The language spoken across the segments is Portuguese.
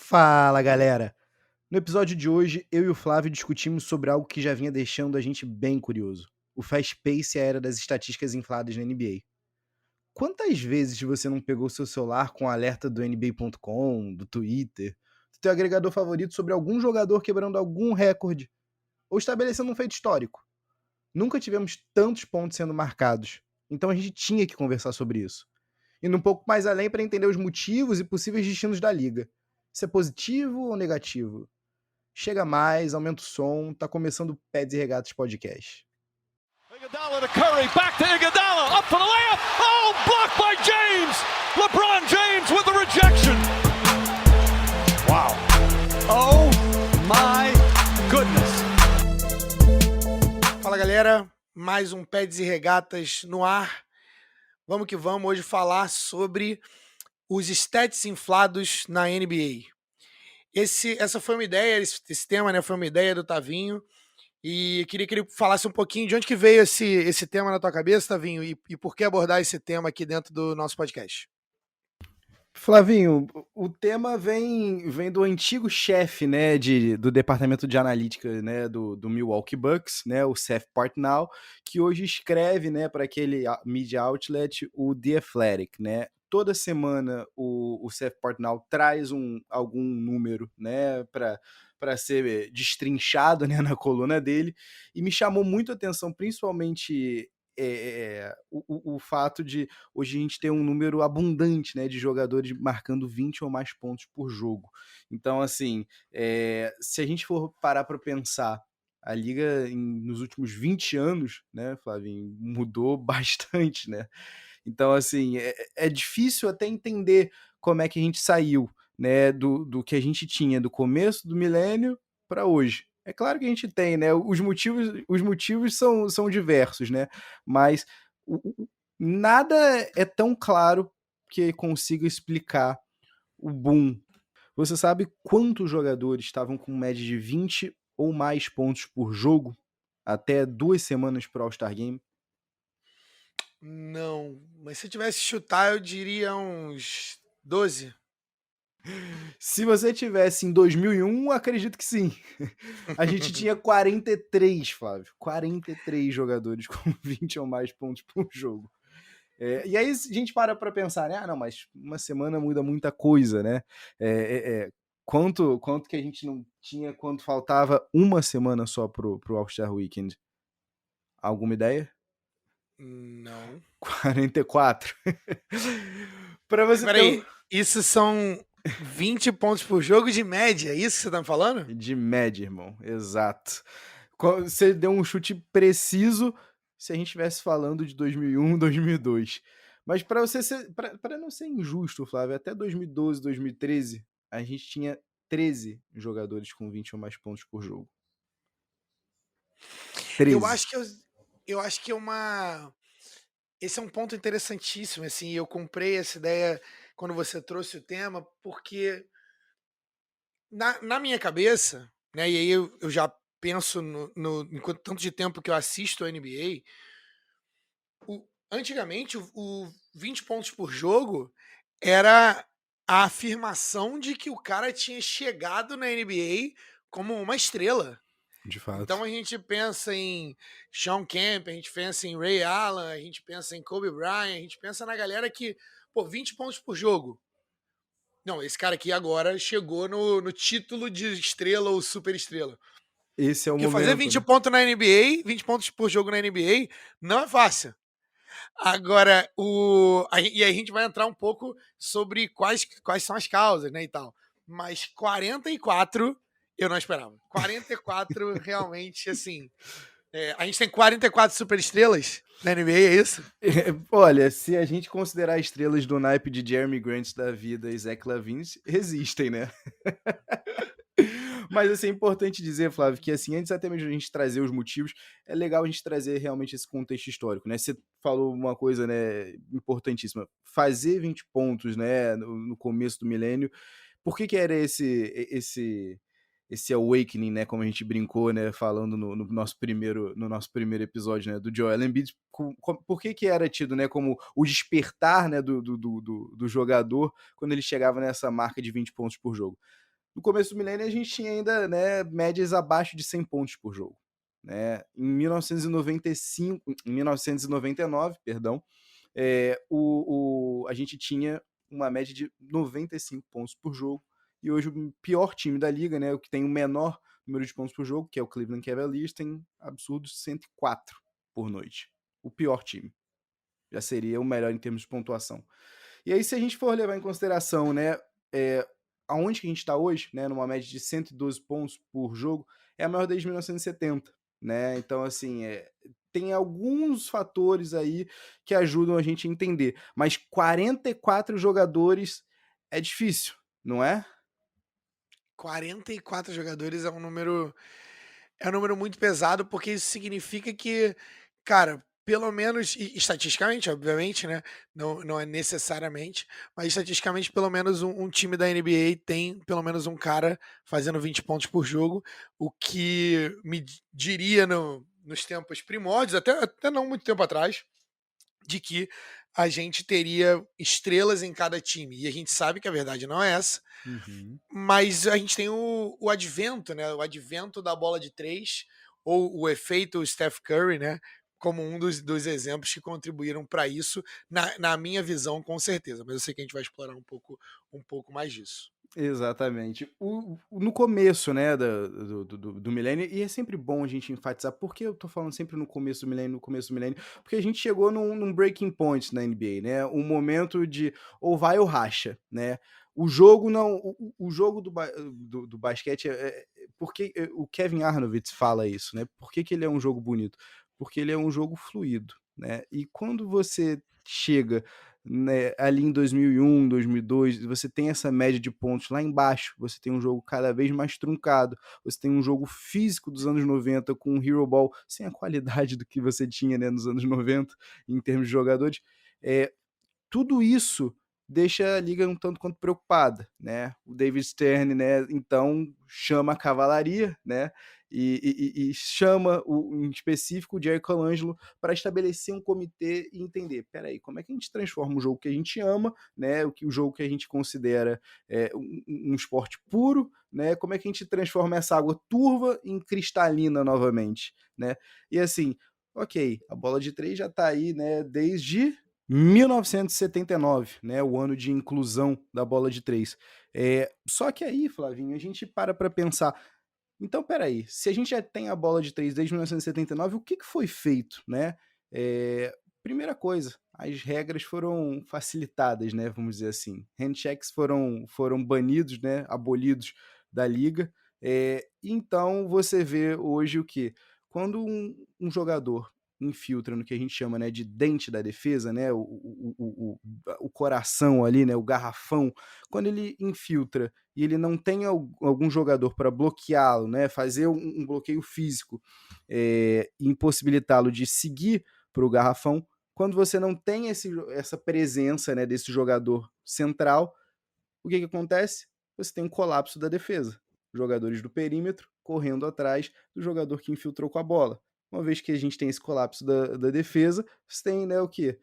Fala, galera! No episódio de hoje, eu e o Flávio discutimos sobre algo que já vinha deixando a gente bem curioso: o fast pace e a era das estatísticas infladas na NBA. Quantas vezes você não pegou seu celular com o alerta do NBA.com, do Twitter, do teu agregador favorito sobre algum jogador quebrando algum recorde ou estabelecendo um feito histórico? Nunca tivemos tantos pontos sendo marcados, então a gente tinha que conversar sobre isso. Indo um pouco mais além para entender os motivos e possíveis destinos da liga. Isso é positivo ou negativo? Chega mais, aumenta o som, tá começando o Peds e Regatas Podcast. Iguodala to Curry, back to Iguodala, up for the layup, oh, blocked by James! LeBron James with the rejection! Wow. Oh my goodness. Fala galera, mais um Peds e Regatas no ar. Vamos que vamos hoje falar sobre os stats inflados na NBA. Essa foi uma ideia, esse tema, né, foi uma ideia do Tavinho. E queria que ele falasse um pouquinho de onde que veio esse tema na tua cabeça, Tavinho, e por que abordar esse tema aqui dentro do nosso podcast. Flavinho, o tema vem do antigo chefe, né, do departamento de analítica, né, do Milwaukee Bucks, né, o Seth Partnow, que hoje escreve, né, para aquele media outlet, o The Athletic, né. Toda semana o Seth Partnow traz algum número, né, para ser destrinchado, né, na coluna dele, e me chamou muito a atenção, principalmente o fato de hoje a gente ter um número abundante, né, de jogadores marcando 20 ou mais pontos por jogo. Então, assim, se a gente for parar para pensar, a liga nos últimos 20 anos, né, Flavinho, mudou bastante, né? Então, assim, é difícil até entender como é que a gente saiu, né, do que a gente tinha do começo do milênio para hoje. É claro que a gente tem, né? Os motivos são diversos, né? Mas nada é tão claro que consiga explicar o boom. Você sabe quantos jogadores estavam com média de 20 ou mais pontos por jogo até 2 semanas pro All-Star Game? Não, mas se eu tivesse que chutar, eu diria uns 12. Se você tivesse em 2001, acredito que sim. A gente tinha 43, Flávio. 43 jogadores com 20 ou mais pontos por jogo. E aí a gente para pensar, né? Ah, não, mas uma semana muda muita coisa, né? Quanto que a gente não tinha quando faltava uma semana só pro All-Star Weekend? Alguma ideia? Não. 44. Para você ter Peraí, isso são 20 pontos por jogo de média, é isso que você tá me falando? de média, irmão. Exato. Você deu um chute preciso se a gente estivesse falando de 2001, 2002. Mas para não ser injusto, Flávio, até 2012, 2013, a gente tinha 13 jogadores com 20 ou mais pontos por jogo. Eu 13. acho que eu acho que esse é um ponto interessantíssimo, assim, eu comprei essa ideia quando você trouxe o tema, porque na minha cabeça, né, e aí eu já penso enquanto tanto de tempo que eu assisto a NBA, antigamente o 20 pontos por jogo era a afirmação de que o cara tinha chegado na NBA como uma estrela. De Então fato. a gente pensa em Shawn Kemp, a gente pensa em Ray Allen, a gente pensa em Kobe Bryant, a gente pensa na galera que, pô, 20 pontos por jogo. Não, esse cara aqui agora chegou no título de estrela ou super estrela. Esse é o Porque fazer momento, 20 né? pontos na NBA, 20 pontos por jogo na NBA, não é fácil. Agora, e aí a gente vai entrar um pouco sobre quais são as causas, né, e tal. Mas 44 eu não esperava. 44 realmente, assim. A gente tem 44 superestrelas na NBA, é isso? Olha, se a gente considerar estrelas do naipe de Jeremy Grant da vida e Zach LaVine, existem, né? Mas assim, é importante dizer, Flávio, que assim, antes até mesmo de a gente trazer os motivos, é legal a gente trazer realmente esse contexto histórico, né? Você falou uma coisa, né, importantíssima. Fazer 20 pontos, né, no começo do milênio, por que era esse awakening, né, como a gente brincou, né, falando no nosso primeiro episódio, né, do Joel Embiid, por que era tido, né, como o despertar, né, do jogador quando ele chegava nessa marca de 20 pontos por jogo? No começo do milênio a gente tinha ainda, né, médias abaixo de 100 pontos por jogo, né? Em 1999, perdão, a gente tinha uma média de 95 pontos por jogo, e hoje o pior time da liga, né, o que tem o menor número de pontos por jogo, que é o Cleveland Cavaliers, tem absurdos 104 por noite. O pior time. Já seria o melhor em termos de pontuação. E aí, se a gente for levar em consideração, né, aonde que a gente está hoje, né, numa média de 112 pontos por jogo, é a maior desde 1970, né? Então, assim, tem alguns fatores aí que ajudam a gente a entender, mas 44 jogadores é difícil, não é? 44 jogadores é um número muito pesado, porque isso significa que, cara, pelo menos, e estatisticamente, obviamente, né? Não é necessariamente, mas estatisticamente, pelo menos um time da NBA tem pelo menos um cara fazendo 20 pontos por jogo, o que me diria nos tempos primórdios, até não muito tempo atrás, de que a gente teria estrelas em cada time. E a gente sabe que a verdade não é essa. Uhum. Mas a gente tem o advento, né? O advento da bola de três, ou o efeito Steph Curry, né? Como um dos exemplos que contribuíram para isso, na minha visão, com certeza. Mas eu sei que a gente vai explorar um pouco mais disso. Exatamente. No começo, né, do milênio, e é sempre bom a gente enfatizar, por que eu tô falando sempre no começo do milênio, porque a gente chegou num breaking point na NBA, né, um momento de ou vai ou racha, né, o jogo não, o jogo do basquete, porque o Kevin Arnovitz fala isso, né, por que ele é um jogo bonito? Porque ele é um jogo fluido, né, e quando você chega, né, ali em 2001, 2002, você tem essa média de pontos lá embaixo, você tem um jogo cada vez mais truncado, você tem um jogo físico dos anos 90 com o Hero Ball sem a qualidade do que você tinha, né, nos anos 90 em termos de jogadores, tudo isso deixa a liga um tanto quanto preocupada, né? O David Stern, né, então chama a cavalaria, né? E chama em específico o Jerry Colangelo para estabelecer um comitê e entender, peraí, como é que a gente transforma um jogo que a gente ama, né? O jogo que a gente considera um esporte puro, né? Como é que a gente transforma essa água turva em cristalina novamente, né? E assim, ok, a bola de três já está aí, né? Desde 1979, né, o ano de inclusão da bola de três. Só que aí, Flavinho, a gente para pensar, então peraí, se a gente já tem a bola de três desde 1979, o que foi feito, né? Primeira coisa, as regras foram facilitadas, né, vamos dizer assim. Handshakes foram banidos, né, abolidos da liga. Então você vê hoje o que? Quando um jogador infiltra no que a gente chama, né, de dente da defesa, né, o coração ali, né, o garrafão, quando ele infiltra e ele não tem algum jogador para bloqueá-lo, né, fazer um bloqueio físico, impossibilitá-lo de seguir para o garrafão, quando você não tem essa presença, né, desse jogador central, o que acontece? Você tem um colapso da defesa. Jogadores do perímetro correndo atrás do jogador que infiltrou com a bola. Uma vez que a gente tem esse colapso da defesa, você tem, né, o quê?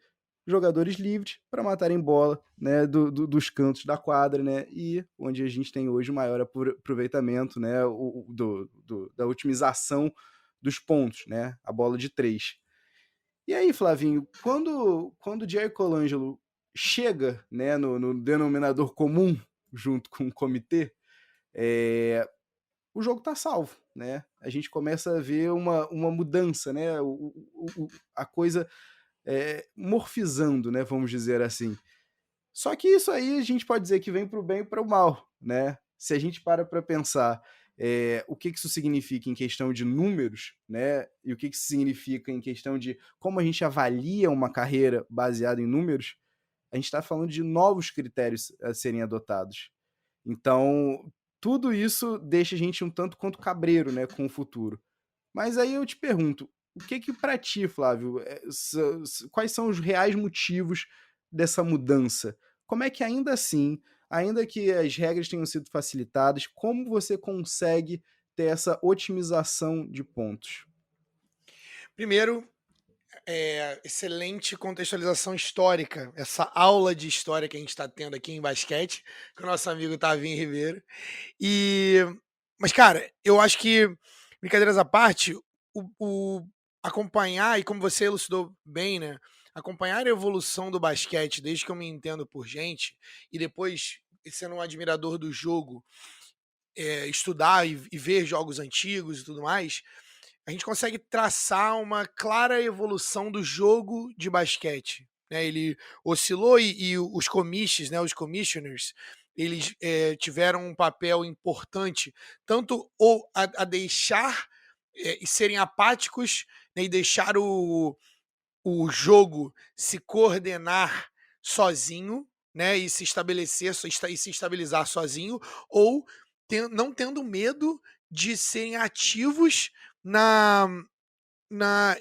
Jogadores livres para matarem bola, né, dos cantos da quadra, né, e onde a gente tem hoje o maior aproveitamento, né, da otimização dos pontos, né, a bola de três. E aí, Flavinho, quando o Jerry Colangelo chega, né, no denominador comum junto com o comitê, o jogo tá salvo, né? A gente começa a ver uma mudança, né? A coisa morfizando, né? Vamos dizer assim. Só que isso aí a gente pode dizer que vem para o bem e para o mal, né? Se a gente para pensar o que isso significa em questão de números, né? E o que isso significa em questão de como a gente avalia uma carreira baseada em números, a gente está falando de novos critérios a serem adotados. Então, tudo isso deixa a gente um tanto quanto cabreiro, né, com o futuro. Mas aí eu te pergunto, o que para ti, Flávio, quais são os reais motivos dessa mudança? Como é que ainda assim, ainda que as regras tenham sido facilitadas, como você consegue ter essa otimização de pontos? Primeiro, excelente contextualização histórica, essa aula de história que a gente está tendo aqui em basquete, com o nosso amigo Tavinho Ribeiro. Mas, cara, eu acho que, brincadeiras à parte, acompanhar, e como você elucidou bem, né? Acompanhar a evolução do basquete, desde que eu me entendo por gente, e depois, sendo um admirador do jogo, estudar e ver jogos antigos e tudo mais, a gente consegue traçar uma clara evolução do jogo de basquete. Né? Ele oscilou e os commissions, né, os commissioners, eles tiveram um papel importante, tanto a deixar e serem apáticos, né, e deixar o jogo se coordenar sozinho, né, e se estabelecer e se estabilizar sozinho, ou não tendo medo de serem ativos na,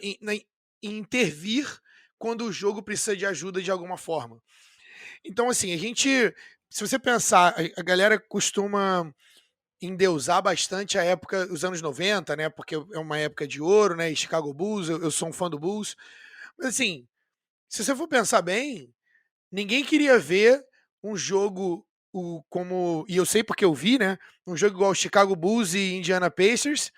em intervir quando o jogo precisa de ajuda de alguma forma. Então, assim, se você pensar, a galera costuma endeusar bastante a época, os anos 90, né? Porque é uma época de ouro, né? E Chicago Bulls, eu sou um fã do Bulls. Mas, assim, se você for pensar bem, ninguém queria ver um jogo e eu sei porque eu vi, né? Um jogo igual Chicago Bulls e Indiana Pacers,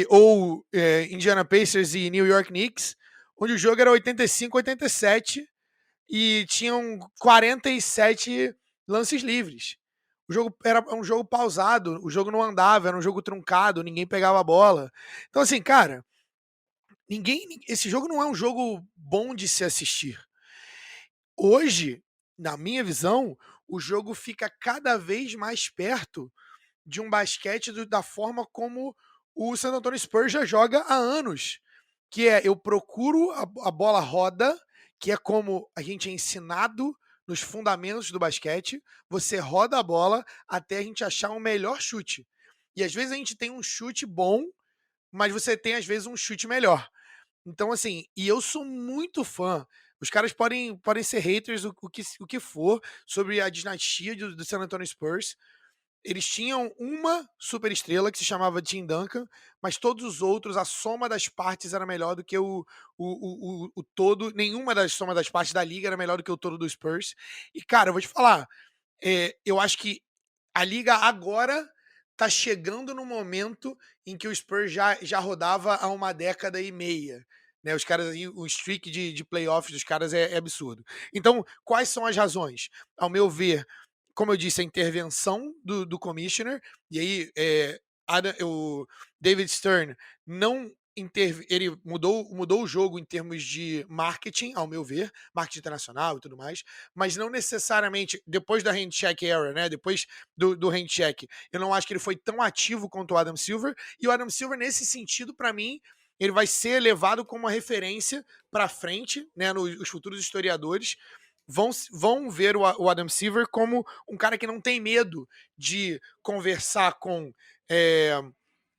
ou Indiana Pacers e New York Knicks, onde o jogo era 85-87 e tinham 47 lances livres. O jogo era um jogo pausado, o jogo não andava, era um jogo truncado, ninguém pegava a bola. Então, assim, cara, esse jogo não é um jogo bom de se assistir. Hoje, na minha visão, o jogo fica cada vez mais perto de um basquete da forma como o San Antonio Spurs já joga há anos, que é eu procuro a bola roda, que é como a gente é ensinado nos fundamentos do basquete, você roda a bola até a gente achar um melhor chute. E às vezes a gente tem um chute bom, mas você tem às vezes um chute melhor. Então, assim, e eu sou muito fã. Os caras podem ser haters o que for sobre a dinastia do San Antonio Spurs. Eles tinham uma super estrela que se chamava Tim Duncan, mas todos os outros, a soma das partes era melhor do que o todo. Nenhuma das somas das partes da liga era melhor do que o todo do Spurs. E, cara, eu vou te falar, eu acho que a liga agora tá chegando no momento em que o Spurs já rodava há uma década e meia. Né, os caras aí, o streak de playoffs dos caras é absurdo. Então, quais são as razões? Ao meu ver, como eu disse, a intervenção do commissioner, e aí o David Stern não ele mudou o jogo em termos de marketing, ao meu ver, marketing internacional e tudo mais, mas não necessariamente depois da handshake era, né? Depois do handshake, eu não acho que ele foi tão ativo quanto o Adam Silver, e o Adam Silver, nesse sentido, para mim, ele vai ser levado como uma referência para frente, né? Os futuros historiadores vão ver o Adam Silver como um cara que não tem medo de conversar com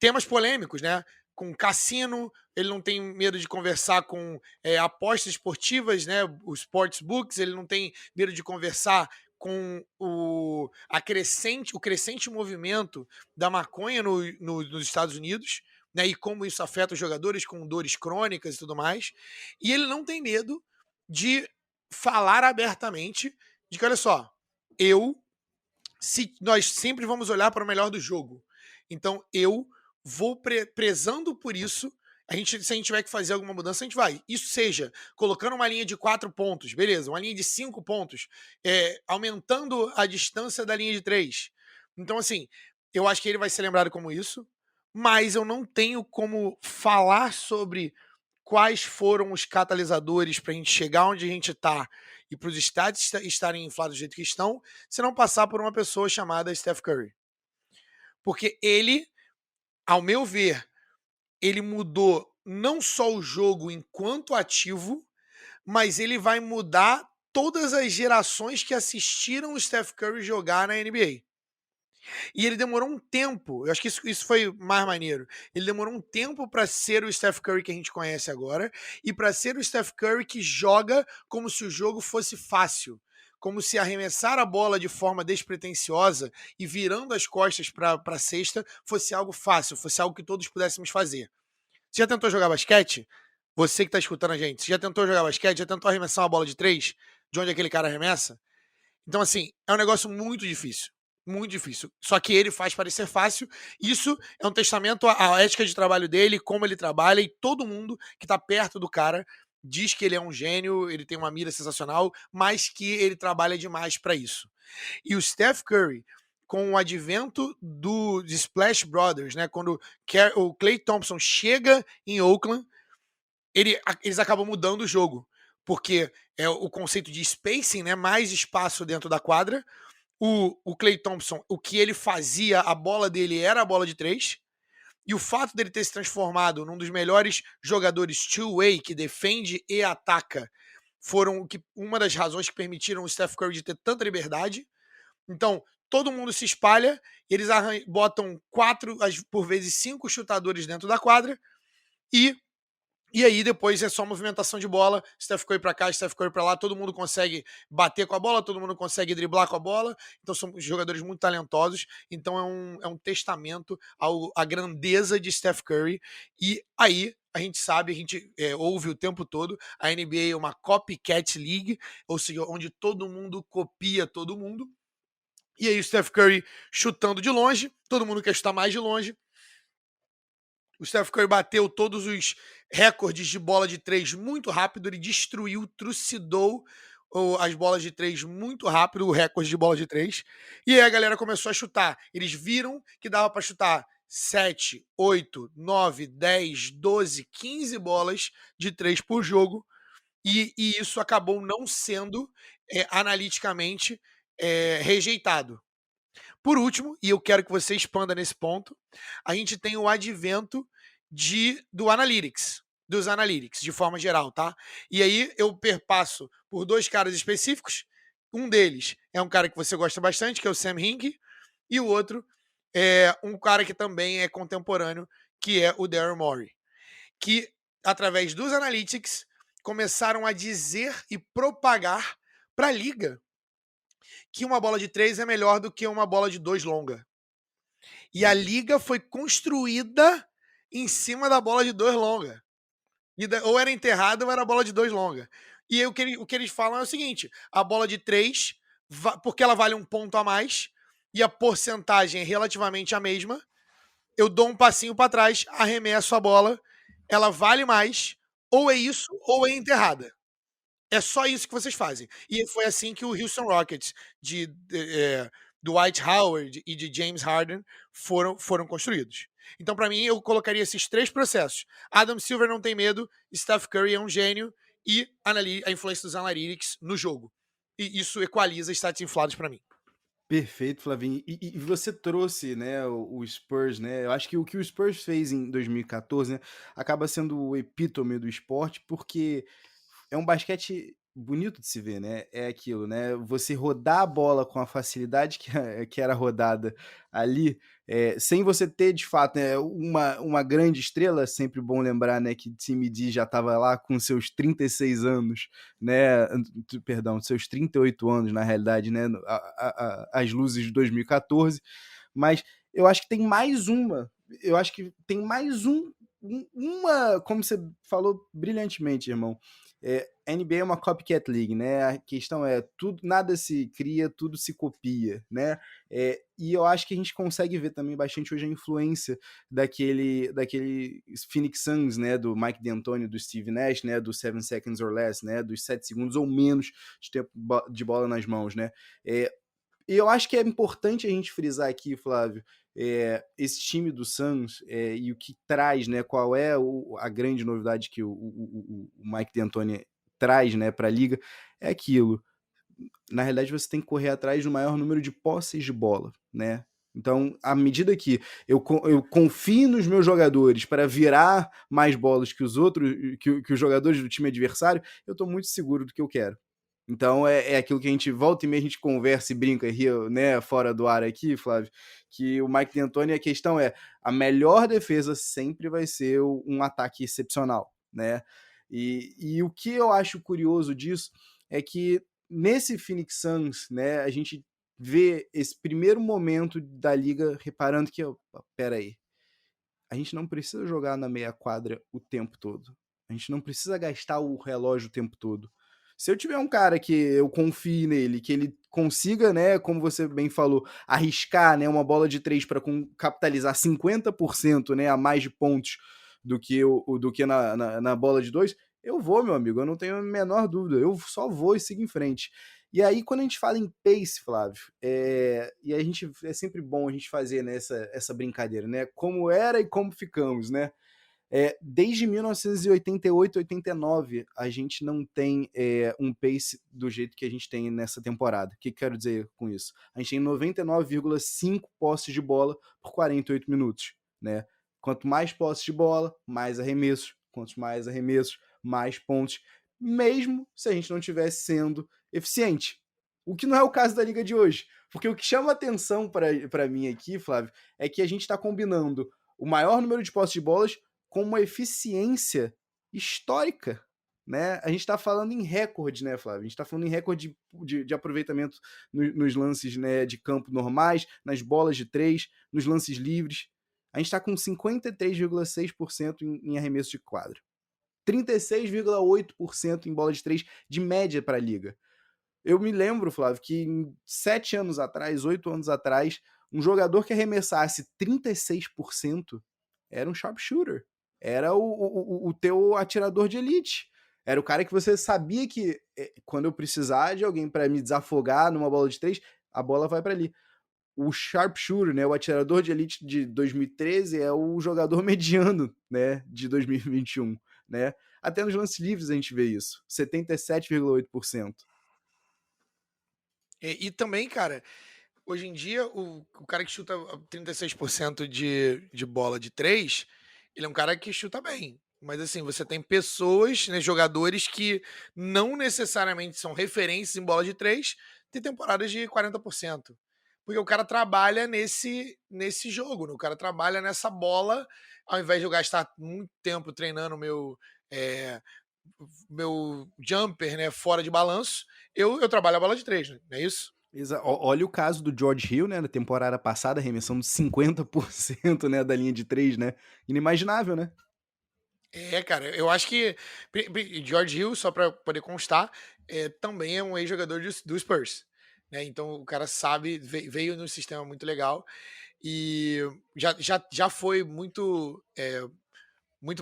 temas polêmicos, né? Com cassino, ele não tem medo de conversar com apostas esportivas, né? Os sports books, ele não tem medo de conversar com o crescente movimento da maconha nos Estados Unidos, né? E como isso afeta os jogadores com dores crônicas e tudo mais. E ele não tem medo de falar abertamente de que, olha só, nós sempre vamos olhar para o melhor do jogo. Então, eu vou prezando por isso. Se a gente tiver que fazer alguma mudança, a gente vai. Isso seja colocando uma linha de 4 pontos, beleza, uma linha de 5 pontos, aumentando a distância da linha de 3. Então, assim, eu acho que ele vai ser lembrado como isso, mas eu não tenho como falar sobre quais foram os catalisadores para a gente chegar onde a gente está e para os estádios estarem inflados do jeito que estão, se não passar por uma pessoa chamada Steph Curry. Porque ele, ao meu ver, ele mudou não só o jogo enquanto ativo, mas ele vai mudar todas as gerações que assistiram o Steph Curry jogar na NBA. E ele demorou um tempo, eu acho que isso foi mais maneiro. Ele demorou um tempo para ser o Steph Curry que a gente conhece agora e para ser o Steph Curry que joga como se o jogo fosse fácil, como se arremessar a bola de forma despretensiosa e virando as costas para a cesta fosse algo fácil, fosse algo que todos pudéssemos fazer. Você já tentou jogar basquete? você que tá escutando a gente, você já tentou jogar basquete? Já tentou arremessar uma bola de 3? De onde aquele cara arremessa? Então, assim, é um negócio muito difícil. Muito difícil. Só que ele faz parecer fácil. Isso é um testamento à ética de trabalho dele, como ele trabalha, e todo mundo que tá perto do cara diz que ele é um gênio, ele tem uma mira sensacional, mas que ele trabalha demais para isso. E o Steph Curry, com o advento do Splash Brothers, né, quando o Klay Thompson chega em Oakland, eles acabam mudando o jogo, porque é o conceito de spacing, né, mais espaço dentro da quadra. O Klay Thompson, o que ele fazia, a bola dele era a bola de 3, e o fato dele ter se transformado num dos melhores jogadores two-way, que defende e ataca, foram uma das razões que permitiram o Steph Curry de ter tanta liberdade. Então, todo mundo se espalha, eles botam 4, por vezes 5 chutadores dentro da quadra, e aí depois é só movimentação de bola, Steph Curry pra cá, Steph Curry pra lá, todo mundo consegue bater com a bola, todo mundo consegue driblar com a bola, então são jogadores muito talentosos, então é um testamento à grandeza de Steph Curry, e aí a gente sabe, a gente ouve o tempo todo, a NBA é uma copycat league, ou seja, onde todo mundo copia todo mundo, e aí o Steph Curry chutando de longe, todo mundo quer chutar mais de longe. O Steph Curry bateu todos os recordes de bola de 3 muito rápido, ele destruiu, trucidou as bolas de 3 muito rápido, o recorde de bola de 3. E aí a galera começou a chutar. Eles viram que dava para chutar 7, 8, 9, 10, 12, 15 bolas de 3 por jogo. E isso acabou não sendo analiticamente rejeitado. Por último, e eu quero que você expanda nesse ponto, a gente tem o advento dos analytics, de forma geral, tá? E aí eu perpasso por 2 caras específicos. Um deles é um cara que você gosta bastante, que é o Sam Hinkie, e o outro é um cara que também é contemporâneo, que é o Daryl Morey, que, através dos analytics, começaram a dizer e propagar para a liga que uma bola de 3 é melhor do que uma bola de 2 longa. E a liga foi construída em cima da bola de 2 longa. Ou era enterrada ou era a bola de 2 longa. E aí o que eles falam é o seguinte: a bola de 3, porque ela vale um ponto a mais, e a porcentagem é relativamente a mesma, eu dou um passinho para trás, arremesso a bola, ela vale mais, ou é isso, ou é enterrada. É só isso que vocês fazem. E foi assim que o Houston Rockets, do Dwight Howard e de James Harden, foram construídos. Então, para mim, eu colocaria esses 3 processos. Adam Silver não tem medo, Steph Curry é um gênio, e a influência dos analytics no jogo. E isso equaliza stats inflados para mim. Perfeito, Flavinho. E você trouxe, né, o Spurs, né? Eu acho que o Spurs fez em 2014, né, acaba sendo o epítome do esporte, porque é um basquete bonito de se ver, né? É aquilo, né? Você rodar a bola com a facilidade que era rodada ali, sem você ter, de fato, né, uma grande estrela, sempre bom lembrar, né, que Timmy D já estava lá com seus 36 anos, né? Perdão, seus 38 anos, na realidade, né? As luzes de 2014. Mas eu acho que tem mais uma. Eu acho que tem mais uma, como você falou brilhantemente, irmão. A NBA é uma copycat league, né? A questão é tudo, nada se cria, tudo se copia, né? E eu acho que a gente consegue ver também bastante hoje a influência daquele Phoenix Suns, né? Do Mike D'Antoni, do Steve Nash, né? Do 7 seconds or less, né? Dos 7 segundos ou menos de tempo de bola nas mãos, né? E eu acho que é importante a gente frisar aqui, Flávio, esse time do Suns e o que traz, né? Qual é a grande novidade que o Mike D'Antoni traz, né, para a liga, é aquilo. Na realidade, você tem que correr atrás do maior número de posses de bola, né? Então, à medida que eu confio nos meus jogadores para virar mais bolas que os outros, que os jogadores do time adversário, eu estou muito seguro do que eu quero. Então é aquilo que a gente volta e meia, a gente conversa e brinca, ri, né, fora do ar aqui, Flávio, que o Mike D'Antoni, a questão é, a melhor defesa sempre vai ser um ataque excepcional, né? E o que eu acho curioso disso é que nesse Phoenix Suns, né, a gente vê esse primeiro momento da liga reparando que, pera aí, a gente não precisa jogar na meia quadra o tempo todo. A gente não precisa gastar o relógio o tempo todo. Se eu tiver um cara que eu confie nele, que ele consiga, né, como você bem falou, arriscar, né, uma bola de 3 para capitalizar 50%, né, a mais de pontos do que, do que na bola de 2, eu vou, meu amigo, eu não tenho a menor dúvida, eu só vou e sigo em frente. E aí, quando a gente fala em pace, Flávio, e a gente, é sempre bom a gente fazer, né, essa brincadeira, né, como era e como ficamos, né? Desde 1988, 89, a gente não tem um pace do jeito que a gente tem nessa temporada. O que quero dizer com isso? A gente tem 99,5 posses de bola por 48 minutos, né? Quanto mais posses de bola, mais arremessos. Quantos mais arremessos, mais pontos. Mesmo se a gente não estivesse sendo eficiente. O que não é o caso da liga de hoje. Porque o que chama atenção para mim aqui, Flávio, é que a gente está combinando o maior número de posses de bolas com uma eficiência histórica, né? A gente está falando em recorde, né, Flávio? A gente está falando em recorde de aproveitamento nos lances, né, de campo normais, nas bolas de 3, nos lances livres. A gente está com 53,6% em arremesso de quadra. 36,8% em bola de 3 de média para a liga. Eu me lembro, Flávio, que 7 anos atrás, 8 anos atrás, um jogador que arremessasse 36% era um sharpshooter. Era o teu atirador de elite. Era o cara que você sabia que quando eu precisar de alguém para me desafogar numa bola de 3, a bola vai para ali. O sharpshooter, né, o atirador de elite de 2013 é o jogador mediano, né, de 2021, né? Até nos lances livres a gente vê isso, 77,8%. E também, cara, hoje em dia, o cara que chuta 36% de bola de 3, ele é um cara que chuta bem. Mas assim, você tem pessoas, né, jogadores que não necessariamente são referências em bola de 3, tem temporadas de 40%. Porque o cara trabalha nesse jogo, né? O cara trabalha nessa bola, ao invés de eu gastar muito tempo treinando meu jumper, né, fora de balanço, eu trabalho a bola de 3, né? Não é isso? Olha o caso do George Hill, né, na temporada passada, arremessando 50%, né, da linha de 3, né? Inimaginável, né? Cara, eu acho que George Hill, só para poder constar, também é um ex-jogador do Spurs, né? Então o cara sabe, veio num sistema muito legal e já foi muito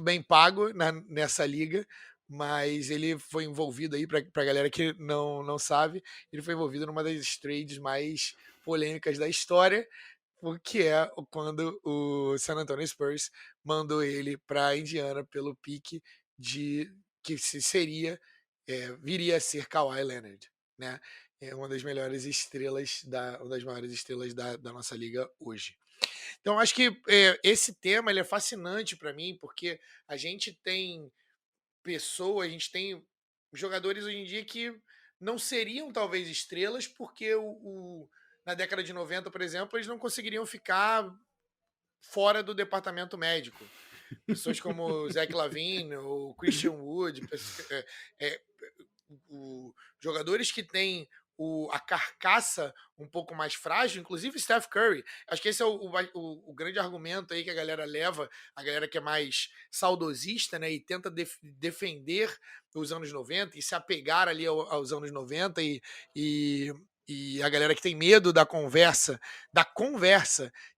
bem pago nessa liga, mas ele foi envolvido aí, pra galera que não sabe, ele foi envolvido numa das trades mais polêmicas da história, que é quando o San Antonio Spurs mandou ele para Indiana pelo pique de que viria a ser Kawhi Leonard, né? É uma das melhores estrelas uma das maiores estrelas da nossa liga hoje. Então acho que esse tema ele é fascinante para mim porque a gente tem pessoas, a gente tem jogadores hoje em dia que não seriam talvez estrelas porque na década de 90, por exemplo, eles não conseguiriam ficar fora do departamento médico. Pessoas como Zach LaVine ou Christian Wood, jogadores que têm a carcaça um pouco mais frágil, inclusive Steph Curry. Acho que esse é o grande argumento aí que a galera leva, a galera que é mais saudosista, né, e tenta defender os anos 90 e se apegar ali aos anos 90 e a galera que tem medo da conversa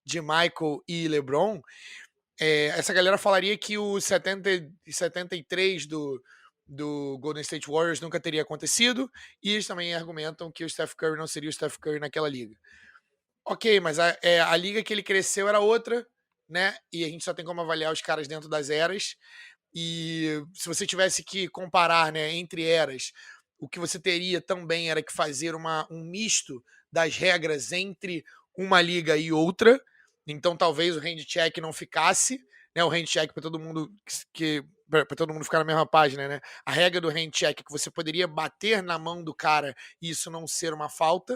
de Michael e LeBron, essa galera falaria que o 73 do Golden State Warriors nunca teria acontecido, e eles também argumentam que o Steph Curry não seria o Steph Curry naquela liga. Ok, mas a liga que ele cresceu era outra, né? E a gente só tem como avaliar os caras dentro das eras. E se você tivesse que comparar, né, entre eras, o que você teria também era que fazer um misto das regras entre uma liga e outra. Então talvez o hand check não ficasse, né? O hand check para todo mundo para todo mundo ficar na mesma página, né? A regra do hand check é que você poderia bater na mão do cara e isso não ser uma falta,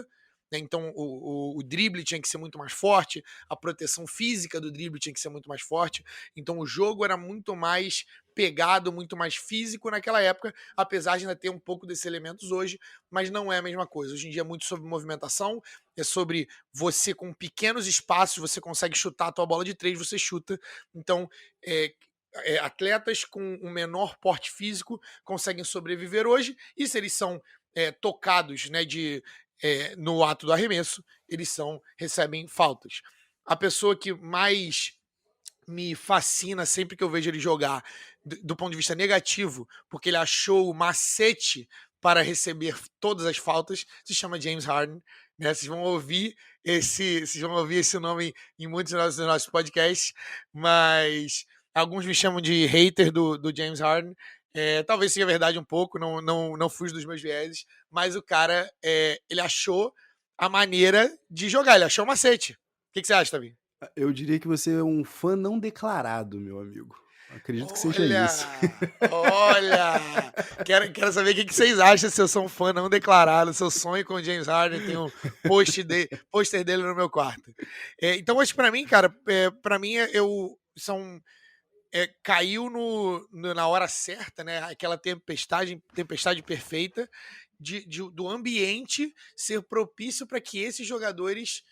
né? Então o drible tinha que ser muito mais forte, a proteção física do drible tinha que ser muito mais forte. Então o jogo era muito mais pegado, muito mais físico naquela época, apesar de ainda ter um pouco desses elementos hoje, mas não é a mesma coisa. Hoje em dia é muito sobre movimentação, é sobre você com pequenos espaços, você consegue chutar a tua bola de 3, você chuta. Então, atletas com um menor porte físico conseguem sobreviver hoje, e se eles são tocados, né, no ato do arremesso, eles recebem faltas. A pessoa que mais me fascina sempre que eu vejo ele jogar, do ponto de vista negativo, porque ele achou o macete para receber todas as faltas, se chama James Harden. Né? Vocês vão ouvir esse nome em muitos dos nossos podcasts, mas alguns me chamam de hater do James Harden. Talvez seja verdade um pouco, não fujo dos meus vieses, mas o cara, ele achou a maneira de jogar, ele achou o macete. O que você acha, Tavinho? Eu diria que você é um fã não declarado, meu amigo. Acredito que seja Olha, isso. olha! Quero saber o que vocês acham, se eu sou um fã não declarado, se eu sonho com o James Harden, tem um pôster dele no meu quarto. Então, hoje, pra mim, cara, pra mim, caiu na hora certa, né? Aquela tempestade perfeita do ambiente ser propício para que esses jogadores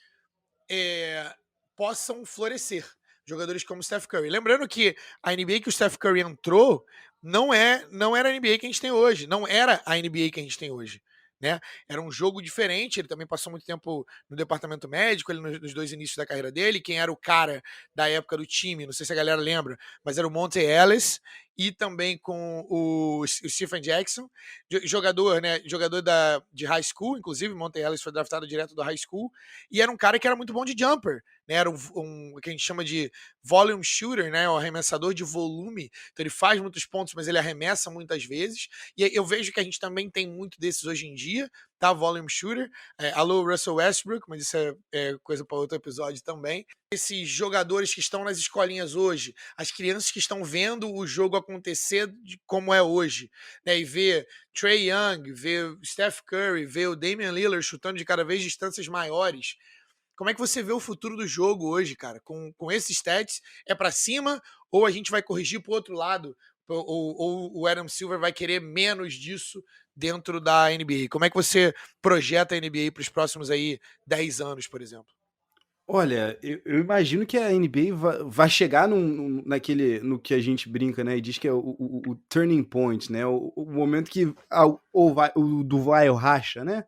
possam florescer. Jogadores como Steph Curry. Lembrando que a NBA que o Steph Curry entrou não era a NBA que a gente tem hoje. Não era a NBA que a gente tem hoje. Né? Era um jogo diferente, ele também passou muito tempo no departamento médico, ele nos dois inícios da carreira dele. Quem era o cara da época do time, não sei se a galera lembra, mas era o Monte Ellis, e também com o Stephen Jackson, jogador, né, de high school, inclusive, Monte Ellis foi draftado direto do high school, e era um cara que era muito bom de jumper, né, era o que a gente chama de volume shooter, né, o arremessador de volume, então ele faz muitos pontos, mas ele arremessa muitas vezes, e eu vejo que a gente também tem muito desses hoje em dia, tá, volume shooter, alô Russell Westbrook, mas isso é coisa para outro episódio também. Esses jogadores que estão nas escolinhas hoje, as crianças que estão vendo o jogo acontecer como é hoje, né, e ver Trae Young, ver Steph Curry, ver o Damian Lillard chutando de cada vez distâncias maiores. Como é que você vê o futuro do jogo hoje, cara? Com esses stats, é para cima ou a gente vai corrigir para o outro lado? Ou o Adam Silver vai querer menos disso dentro da NBA? Como é que você projeta a NBA para os próximos aí 10 anos, por exemplo? Olha, eu imagino que a NBA vai chegar no que a gente brinca, né? E diz que é o turning point, né? O momento que o Duval racha, né?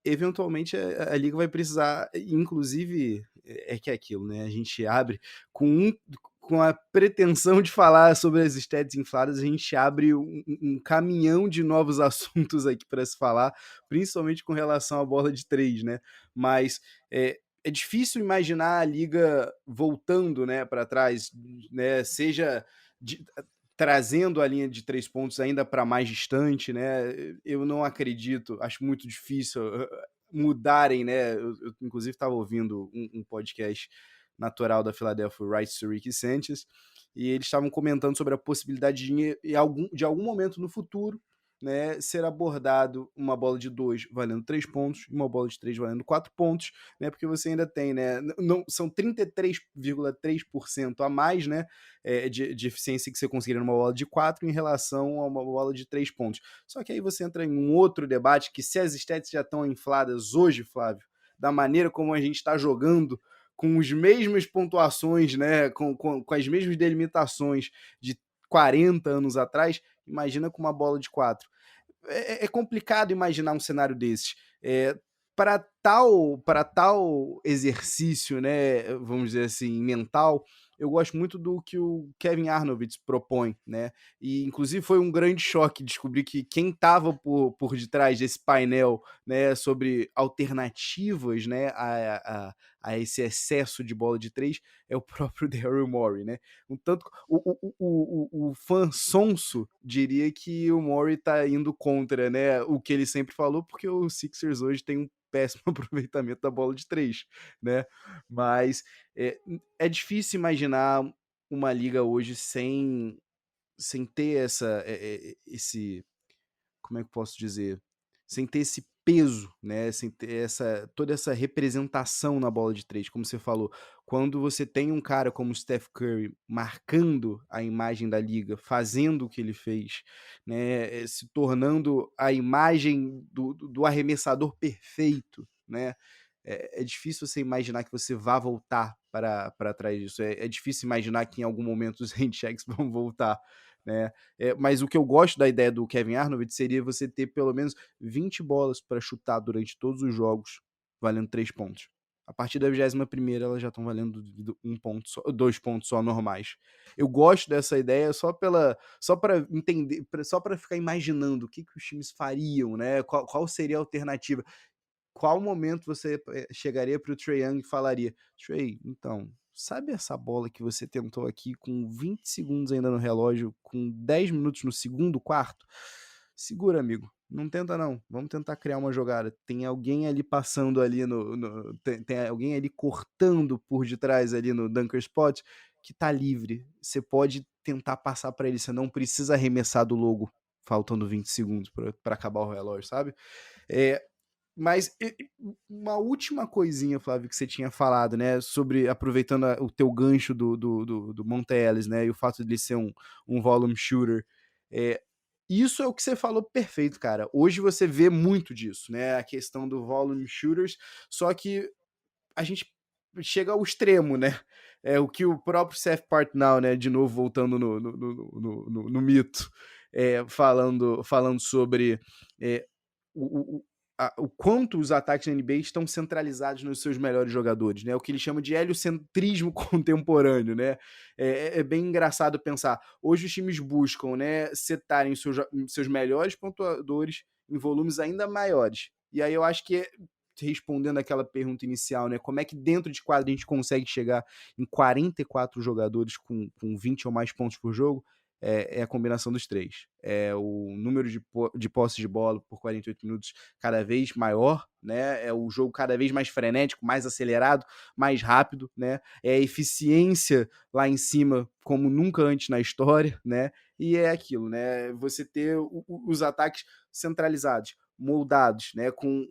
Eventualmente a liga vai precisar, inclusive, que é aquilo, né? A gente abre com a pretensão de falar sobre as stats infladas, a gente abre um caminhão de novos assuntos aqui para se falar, principalmente com relação à bola de 3, né? Mas é difícil imaginar a liga voltando, né, para trás, né? Seja trazendo a linha de 3 pontos ainda para mais distante, né? Eu não acredito, acho muito difícil mudarem, né? Eu inclusive estava ouvindo um podcast natural da Philadelphia, Rights to Ricky Sanchez, e eles estavam comentando sobre a possibilidade de algum momento no futuro, né, ser abordado uma bola de 2 valendo 3 pontos e uma bola de 3 valendo 4 pontos, né, porque você ainda tem, né, são 33,3% a mais, né, de eficiência que você conseguiria numa bola de 4 em relação a uma bola de 3 pontos. Só que aí você entra em um outro debate que se as stats já estão infladas hoje, Flávio, da maneira como a gente está jogando, com as mesmas pontuações, né, com as mesmas delimitações de 40 anos atrás, imagina com uma bola de 4. É complicado imaginar um cenário desses. Para tal exercício, né, vamos dizer assim, mental, eu gosto muito do que o Kevin Arnovitz propõe, né? E inclusive foi um grande choque descobrir que quem estava por detrás desse painel, né, sobre alternativas, né, a esse excesso de bola de 3 é o próprio Daryl Morey, né? Um tanto o fã sonso diria que o Morey está indo contra, né, o que ele sempre falou, porque o Sixers hoje tem um péssimo aproveitamento da bola de 3, né? Mas é difícil imaginar uma liga hoje sem ter esse, como é que eu posso dizer? Sem ter esse peso, né? Sem ter toda essa representação na bola de 3, como você falou. Quando você tem um cara como o Steph Curry marcando a imagem da liga, fazendo o que ele fez, né? Se tornando a imagem do arremessador perfeito, né? É difícil você imaginar que você vá voltar para trás disso. É difícil imaginar que em algum momento os handshakes vão voltar, né? Mas o que eu gosto da ideia do Kevin Arnold seria você ter pelo menos 20 bolas para chutar durante todos os jogos, valendo 3 pontos. A partir da 21ª elas já estão valendo 1 ponto só, 2 pontos só normais. Eu gosto dessa ideia só para entender, só para ficar imaginando o que os times fariam, né? Qual seria a alternativa? Qual momento você chegaria para o Trae Young e falaria: Trae, então, sabe essa bola que você tentou aqui com 20 segundos ainda no relógio, com 10 minutos no segundo quarto? Segura, amigo. Não tenta não. Vamos tentar criar uma jogada. Tem alguém ali passando ali tem alguém ali cortando por detrás ali no dunker spot que tá livre. Você pode tentar passar para ele. Você não precisa arremessar do logo faltando 20 segundos para acabar o relógio, sabe? Mas uma última coisinha, Flávio, que você tinha falado, né, sobre, aproveitando o teu gancho do Monta Ellis, né, e o fato de ele ser um volume shooter, isso é o que você falou perfeito, cara. Hoje você vê muito disso, né, a questão do volume shooters, só que a gente chega ao extremo, né, o que o próprio Seth Partnow, né, de novo voltando no mito, falando sobre o quanto os ataques da NBA estão centralizados nos seus melhores jogadores, né? O que ele chama de heliocentrismo contemporâneo, né? É bem engraçado pensar. Hoje os times buscam, né, setarem seus melhores pontuadores em volumes ainda maiores. E aí eu acho que, respondendo aquela pergunta inicial, né, como é que dentro de quadra a gente consegue chegar em 44 jogadores com 20 ou mais pontos por jogo? É a combinação dos três. É o número de posses de bola por 48 minutos cada vez maior, né? É o jogo cada vez mais frenético, mais acelerado, mais rápido, né? É a eficiência lá em cima como nunca antes na história, né? E é aquilo, né? Você ter os ataques centralizados, moldados, né? Com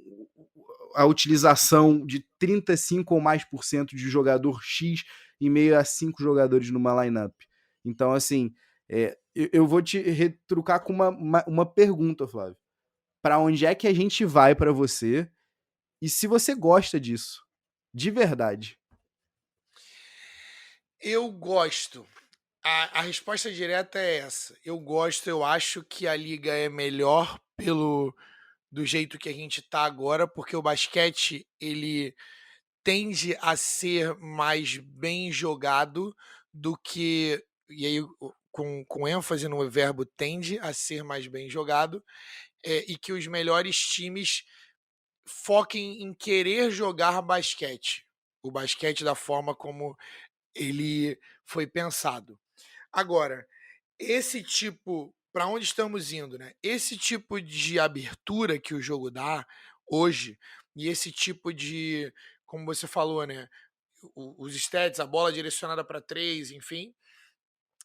a utilização de 35 ou mais por cento de jogador X em meio a 5 jogadores numa lineup. Então, assim, eu vou te retrucar com uma pergunta, Flávio. Para onde é que a gente vai para você? E se você gosta disso, de verdade? Eu gosto. A resposta direta é essa. Eu gosto, eu acho que a liga é melhor do jeito que a gente tá agora, porque o basquete, ele tende a ser mais bem jogado do que, e aí com ênfase no verbo tende a ser mais bem jogado, e que os melhores times foquem em querer jogar basquete. O basquete da forma como ele foi pensado. Agora, esse tipo, para onde estamos indo, né? Esse tipo de abertura que o jogo dá hoje, e esse tipo de, como você falou, né? Os stats, a bola direcionada para três, enfim,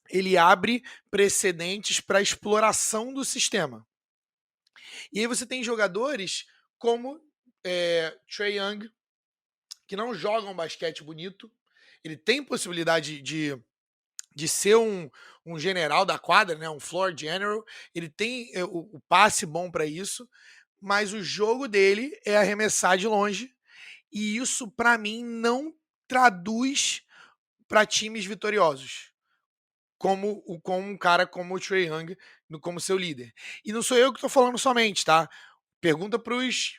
ele abre precedentes para exploração do sistema. E aí você tem jogadores como Trae Young, que não jogam basquete bonito. Ele tem possibilidade de ser um general da quadra, né? Um floor general. Ele tem o passe bom para isso, mas o jogo dele é arremessar de longe. E isso, para mim, não traduz para times vitoriosos. Como um cara como o Trae Young, como seu líder. E não sou eu que estou falando somente, tá? Pergunta pros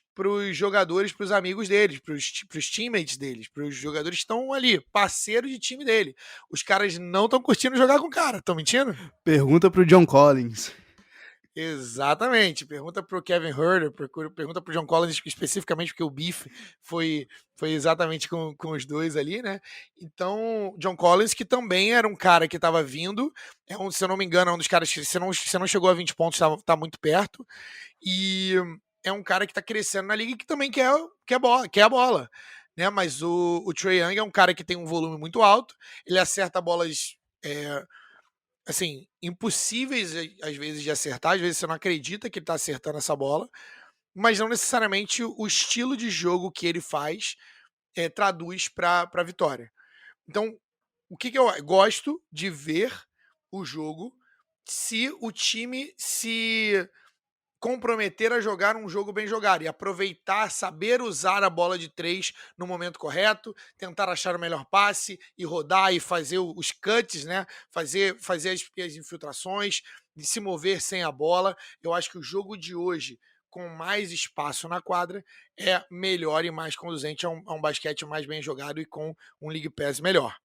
jogadores, pros amigos deles, pros teammates deles, pros jogadores que estão ali, parceiros de time dele. Os caras não estão curtindo jogar com o cara, estão mentindo? Pergunta pro John Collins. Exatamente. Pergunta pro Kevin Huerter, pergunta pro John Collins especificamente, porque o beef foi exatamente com os dois ali, né? Então, John Collins, que também era um cara que estava vindo, se eu não me engano, é um dos caras que, se não chegou a 20 pontos, tá muito perto, e é um cara que tá crescendo na liga e que também quer a bola, né? Mas o Trae Young é um cara que tem um volume muito alto, ele acerta bolas assim, impossíveis às vezes de acertar, às vezes você não acredita que ele tá acertando essa bola, mas não necessariamente o estilo de jogo que ele faz traduz para a vitória. Então, o que eu gosto de ver o jogo se o time se comprometer a jogar um jogo bem jogado e aproveitar, saber usar a bola de 3 no momento correto, tentar achar o melhor passe e rodar e fazer os cuts, né? Fazer as infiltrações, de se mover sem a bola. Eu acho que o jogo de hoje, com mais espaço na quadra, é melhor e mais conduzente a um basquete mais bem jogado e com um League Pass melhor.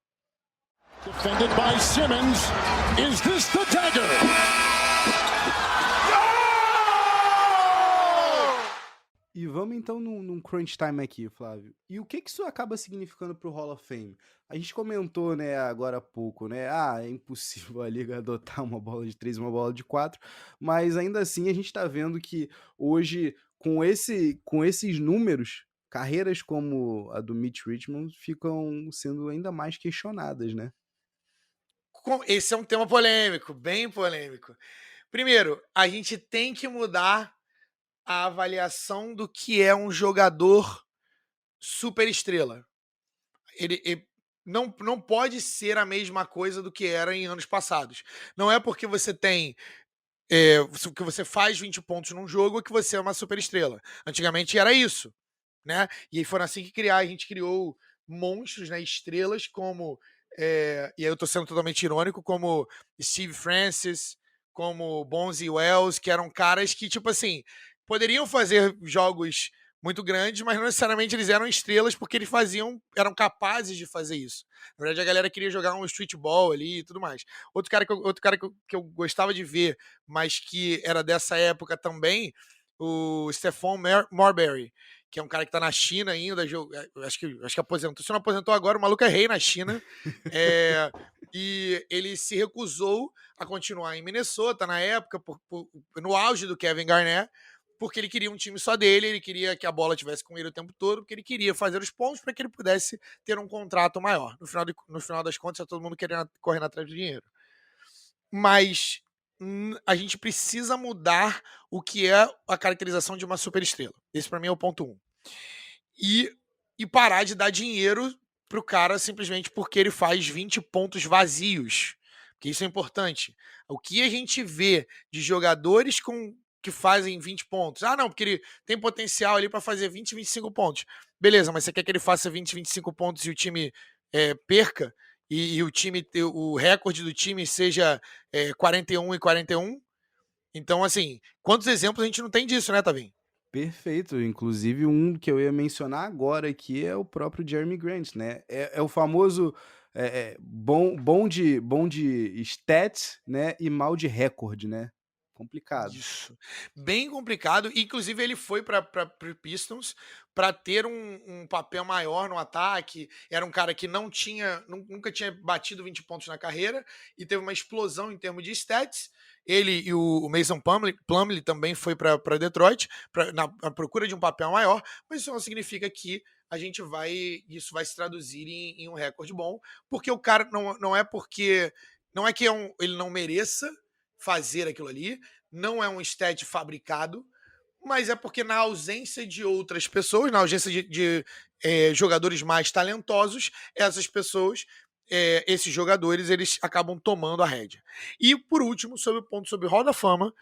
Defended by Simmons. Is this the dagger? E vamos então num crunch time aqui, Flávio. E o que isso acaba significando pro Hall of Fame? A gente comentou, né, agora há pouco, né? É impossível a liga adotar uma bola de 3 e uma bola de 4, mas ainda assim a gente tá vendo que hoje, com esses números, carreiras como a do Mitch Richmond ficam sendo ainda mais questionadas, né? Esse é um tema polêmico, bem polêmico. Primeiro, a gente tem que mudar a avaliação do que é um jogador super estrela. Ele não pode ser a mesma coisa do que era em anos passados. Não é porque você tem que você faz 20 pontos num jogo que você é uma super estrela. Antigamente era isso, né? E aí foram assim que a gente criou monstros, né? Estrelas como e aí eu tô sendo totalmente irônico, como Steve Francis, como Bonzi Wells, que eram caras que, tipo assim, poderiam fazer jogos muito grandes, mas não necessariamente eles eram estrelas porque eles eram capazes de fazer isso. Na verdade, a galera queria jogar um streetball ali e tudo mais. Outro cara que eu gostava de ver, mas que era dessa época também, o Stephon Marbury, que é um cara que tá na China ainda, acho que aposentou. Se não aposentou agora, o maluco é rei na China. E ele se recusou a continuar em Minnesota na época, no auge do Kevin Garnett, porque ele queria um time só dele, ele queria que a bola tivesse com ele o tempo todo, porque ele queria fazer os pontos para que ele pudesse ter um contrato maior. No final das contas, tá todo mundo correndo atrás do dinheiro. Mas a gente precisa mudar o que é a caracterização de uma superestrela. Esse para mim é o ponto 1. E parar de dar dinheiro pro cara simplesmente porque ele faz 20 pontos vazios. Porque isso é importante. O que a gente vê de jogadores que fazem 20 pontos? Não, porque ele tem potencial ali para fazer 20, 25 pontos. Beleza, mas você quer que ele faça 20, 25 pontos e o time perca? E o recorde do time seja 41 e 41? Então, assim, quantos exemplos a gente não tem disso, né, Tavim? Perfeito. Inclusive, um que eu ia mencionar agora aqui é o próprio Jeremy Grant, né? É o famoso bom de stats, né? E mal de recorde, né? Complicado. Isso. Bem complicado. Inclusive, ele foi para o Pistons para ter um papel maior no ataque. Era um cara que nunca tinha batido 20 pontos na carreira e teve uma explosão em termos de stats. Ele e o Mason Plumlee também foi para Detroit na procura de um papel maior, mas isso não significa que isso vai se traduzir em um recorde bom, porque o cara não é que ele não mereça fazer aquilo ali, não é um stat fabricado, mas é porque na ausência de outras pessoas, na ausência de jogadores mais talentosos, esses jogadores, eles acabam tomando a rédea. E, por último, sobre o ponto sobre Hall da Fama,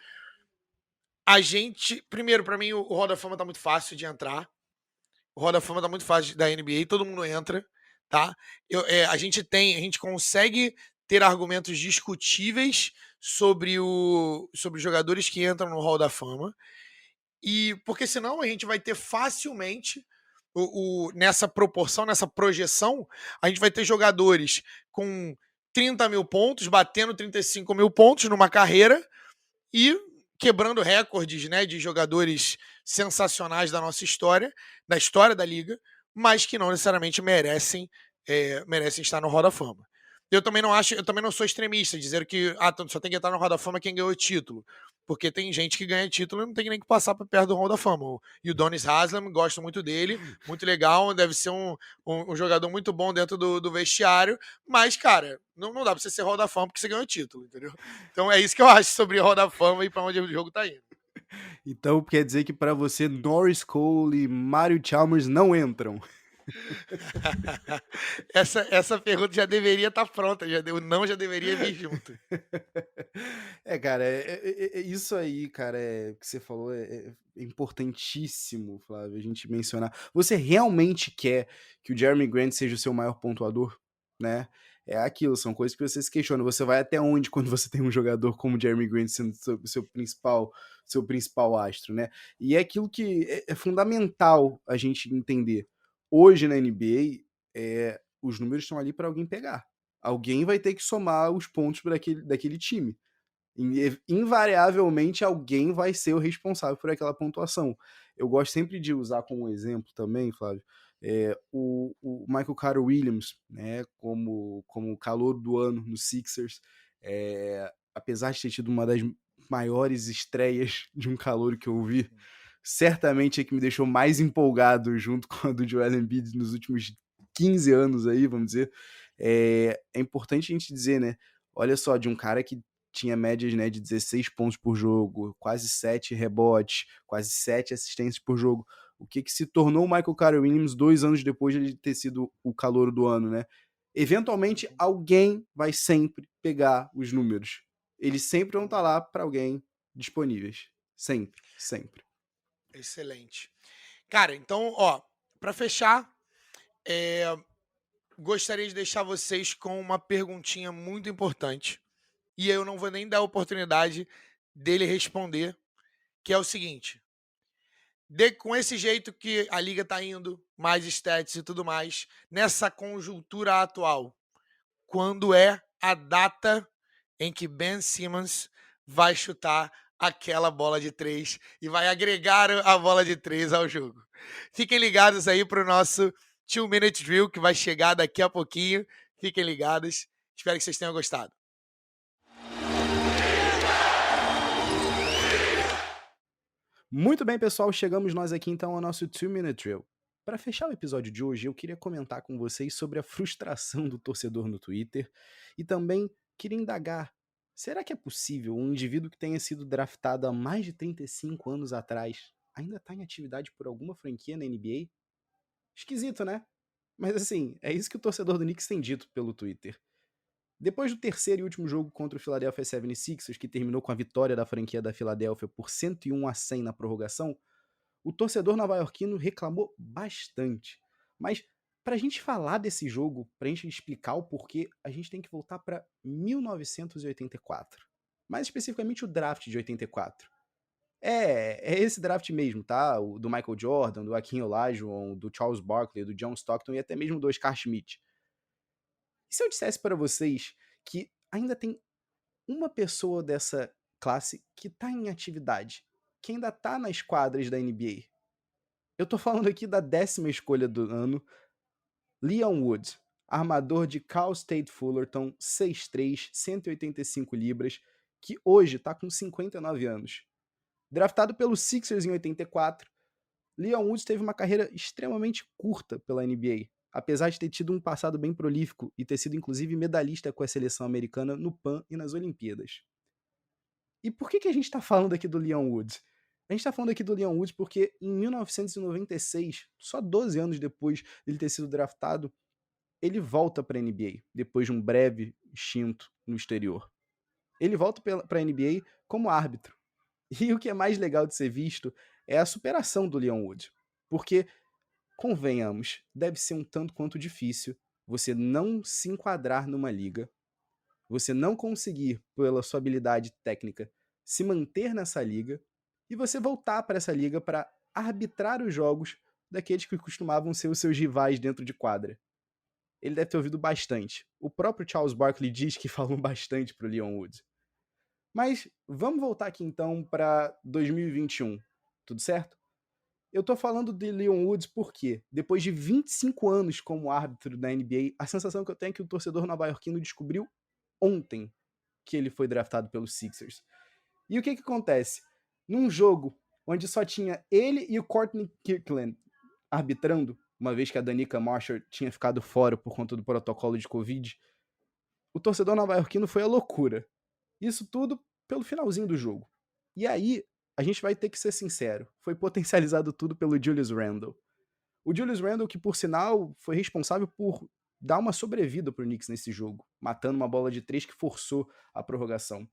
primeiro, para mim, o Hall da Fama tá muito fácil de entrar, o Hall da Fama tá muito fácil da NBA, todo mundo entra, tá? A gente consegue ter argumentos discutíveis sobre jogadores que entram no Hall da Fama, e porque senão a gente vai ter facilmente nessa proporção, nessa projeção, a gente vai ter jogadores com 30 mil pontos, batendo 35 mil pontos numa carreira e quebrando recordes, né, de jogadores sensacionais da nossa história, da história da liga, mas que não necessariamente merecem estar no Hall da Fama. Eu também não sou extremista, dizer que só tem que entrar no Hall da Fama quem ganhou o título. Porque tem gente que ganha título e não tem nem que passar para perto do Hall da Fama. E o Udonis Haslem, gosto muito dele, muito legal, deve ser um jogador muito bom dentro do vestiário, mas, cara, não dá para você ser Hall da Fama porque você ganhou o título, entendeu? Então é isso que eu acho sobre Hall da Fama e para onde o jogo tá indo. Então quer dizer que para você Norris Cole e Mario Chalmers não entram? Essa pergunta já deveria estar pronta, o não já deveria vir junto. Cara, isso aí, cara, que você falou é importantíssimo, Flávio, a gente mencionar. Você realmente quer que o Jeremy Grant seja o seu maior pontuador, né? É aquilo, são coisas que você se questiona. Você vai até onde quando você tem um jogador como o Jeremy Grant sendo seu principal astro, né? E é aquilo que é fundamental a gente entender. Hoje na NBA, os números estão ali para alguém pegar. Alguém vai ter que somar os pontos daquele time. Invariavelmente alguém vai ser o responsável por aquela pontuação. Eu gosto sempre de usar como exemplo também, Flávio, o Michael Carter Williams, né, como calor do ano no Sixers, apesar de ter tido uma das maiores estreias de um calor que eu vi, certamente é que me deixou mais empolgado junto com a do Joel Embiid nos últimos 15 anos aí, vamos dizer. É importante a gente dizer, né, olha só, de um cara que tinha médias, né, de 16 pontos por jogo, quase 7 rebotes, quase 7 assistências por jogo. O que se tornou o Michael Carter Williams 2 anos depois de ele ter sido o calouro do ano, né? Eventualmente, alguém vai sempre pegar os números. Eles sempre vão estar lá para alguém disponíveis. Sempre, sempre. Excelente. Cara, então, ó, para fechar, gostaria de deixar vocês com uma perguntinha muito importante. E eu não vou nem dar a oportunidade dele responder, que é o seguinte: com esse jeito que a liga tá indo, mais stats e tudo mais, nessa conjuntura atual, quando é a data em que Ben Simmons vai chutar aquela bola de 3 e vai agregar a bola de 3 ao jogo? Fiquem ligados aí para o nosso 2-minute drill, que vai chegar daqui a pouquinho. Fiquem ligados. Espero que vocês tenham gostado. Muito bem, pessoal, chegamos nós aqui então ao nosso 2-minute drill. Para fechar o episódio de hoje, eu queria comentar com vocês sobre a frustração do torcedor no Twitter e também queria indagar: será que é possível um indivíduo que tenha sido draftado há mais de 35 anos atrás ainda está em atividade por alguma franquia na NBA? Esquisito, né? Mas assim, é isso que o torcedor do Knicks tem dito pelo Twitter. Depois do terceiro e último jogo contra o Philadelphia 76ers, que terminou com a vitória da franquia da Filadélfia por 101-100 na prorrogação, o torcedor nova-iorquino reclamou bastante. Mas para a gente falar desse jogo, para a gente explicar o porquê, a gente tem que voltar para 1984. Mais especificamente o draft de 84. É esse draft mesmo, tá? O do Michael Jordan, do Hakeem Olajuwon, do Charles Barkley, do John Stockton e até mesmo do Oscar Schmidt. E se eu dissesse para vocês que ainda tem uma pessoa dessa classe que tá em atividade, que ainda tá nas quadras da NBA? Eu tô falando aqui da 10ª escolha do ano, Leon Wood, armador de Cal State Fullerton, 6'3", 185 libras, que hoje tá com 59 anos. Draftado pelo Sixers em 84, Leon Woods teve uma carreira extremamente curta pela NBA, apesar de ter tido um passado bem prolífico e ter sido inclusive medalhista com a seleção americana no PAN e nas Olimpíadas. E por que a gente está falando aqui do Leon Woods? A gente está falando aqui do Leon Woods porque em 1996, só 12 anos depois de ele ter sido draftado, ele volta para a NBA, depois de um breve instinto no exterior. Ele volta para a NBA como árbitro. E o que é mais legal de ser visto é a superação do Leon Wood. Porque, convenhamos, deve ser um tanto quanto difícil você não se enquadrar numa liga, você não conseguir, pela sua habilidade técnica, se manter nessa liga, e você voltar para essa liga para arbitrar os jogos daqueles que costumavam ser os seus rivais dentro de quadra. Ele deve ter ouvido bastante. O próprio Charles Barkley diz que falou bastante pro Leon Wood. Mas vamos voltar aqui então para 2021, tudo certo? Eu tô falando de Leon Woods porque, depois de 25 anos como árbitro da NBA, a sensação que eu tenho é que o torcedor nova-iorquino descobriu ontem que ele foi draftado pelos Sixers. E o que acontece? Num jogo onde só tinha ele e o Courtney Kirkland arbitrando, uma vez que a Danica Marshall tinha ficado fora por conta do protocolo de Covid, o torcedor nova-iorquino foi a loucura. Isso tudo pelo finalzinho do jogo. E aí, a gente vai ter que ser sincero, foi potencializado tudo pelo Julius Randle. O Julius Randle, que por sinal foi responsável por dar uma sobrevida pro Knicks nesse jogo, matando uma bola de 3 que forçou a prorrogação.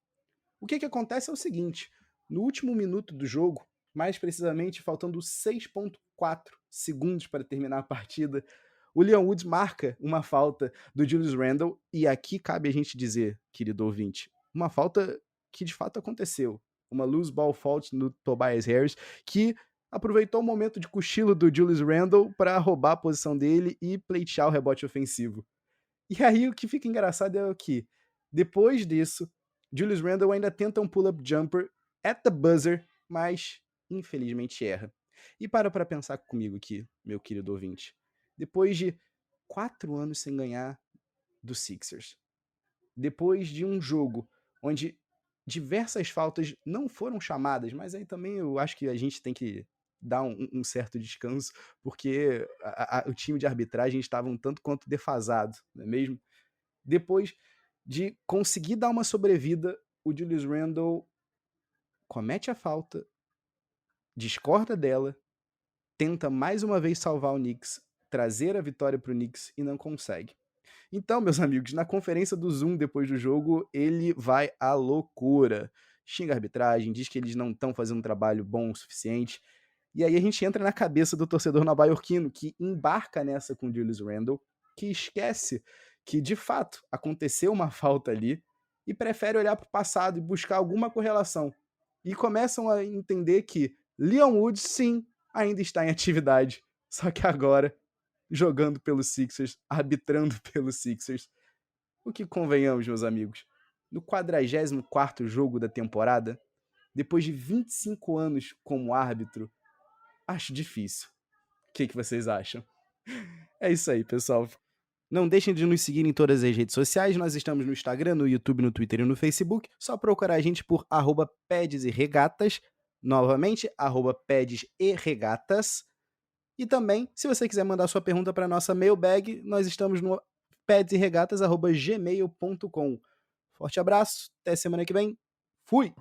O que acontece é o seguinte, no último minuto do jogo, mais precisamente faltando 6.4 segundos para terminar a partida, o Leon Woods marca uma falta do Julius Randle, e aqui cabe a gente dizer, querido ouvinte, uma falta que de fato aconteceu, uma loose ball fault no Tobias Harris, que aproveitou o momento de cochilo do Julius Randle para roubar a posição dele e pleitear o rebote ofensivo. E aí o que fica engraçado é que, depois disso, Julius Randle ainda tenta um pull-up jumper at the buzzer, mas infelizmente erra. E para pensar comigo aqui, meu querido ouvinte. Depois de 4 anos sem ganhar do Sixers, depois de um jogo onde diversas faltas não foram chamadas, mas aí também eu acho que a gente tem que dar um certo descanso, porque o time de arbitragem estava um tanto quanto defasado, não é mesmo? Depois de conseguir dar uma sobrevida, o Julius Randle comete a falta, discorda dela, tenta mais uma vez salvar o Knicks, trazer a vitória para o Knicks e não consegue. Então, meus amigos, na conferência do Zoom depois do jogo, ele vai à loucura. Xinga a arbitragem, diz que eles não estão fazendo um trabalho bom o suficiente. E aí a gente entra na cabeça do torcedor nova-iorquino, que embarca nessa com o Julius Randle, que esquece que, de fato, aconteceu uma falta ali e prefere olhar para o passado e buscar alguma correlação. E começam a entender que Leon Woods, sim, ainda está em atividade. Só que agora, jogando pelos Sixers, arbitrando pelos Sixers. O que convenhamos, meus amigos, no 44º jogo da temporada, depois de 25 anos como árbitro, acho difícil. O que vocês acham? É isso aí, pessoal. Não deixem de nos seguir em todas as redes sociais. Nós estamos no Instagram, no YouTube, no Twitter e no Facebook. Só procurar a gente por @PedsERegatas. Novamente, @PedsERegatas. E também, se você quiser mandar sua pergunta para a nossa mailbag, nós estamos no pedseregatas@gmail.com. Forte abraço, até semana que vem. Fui!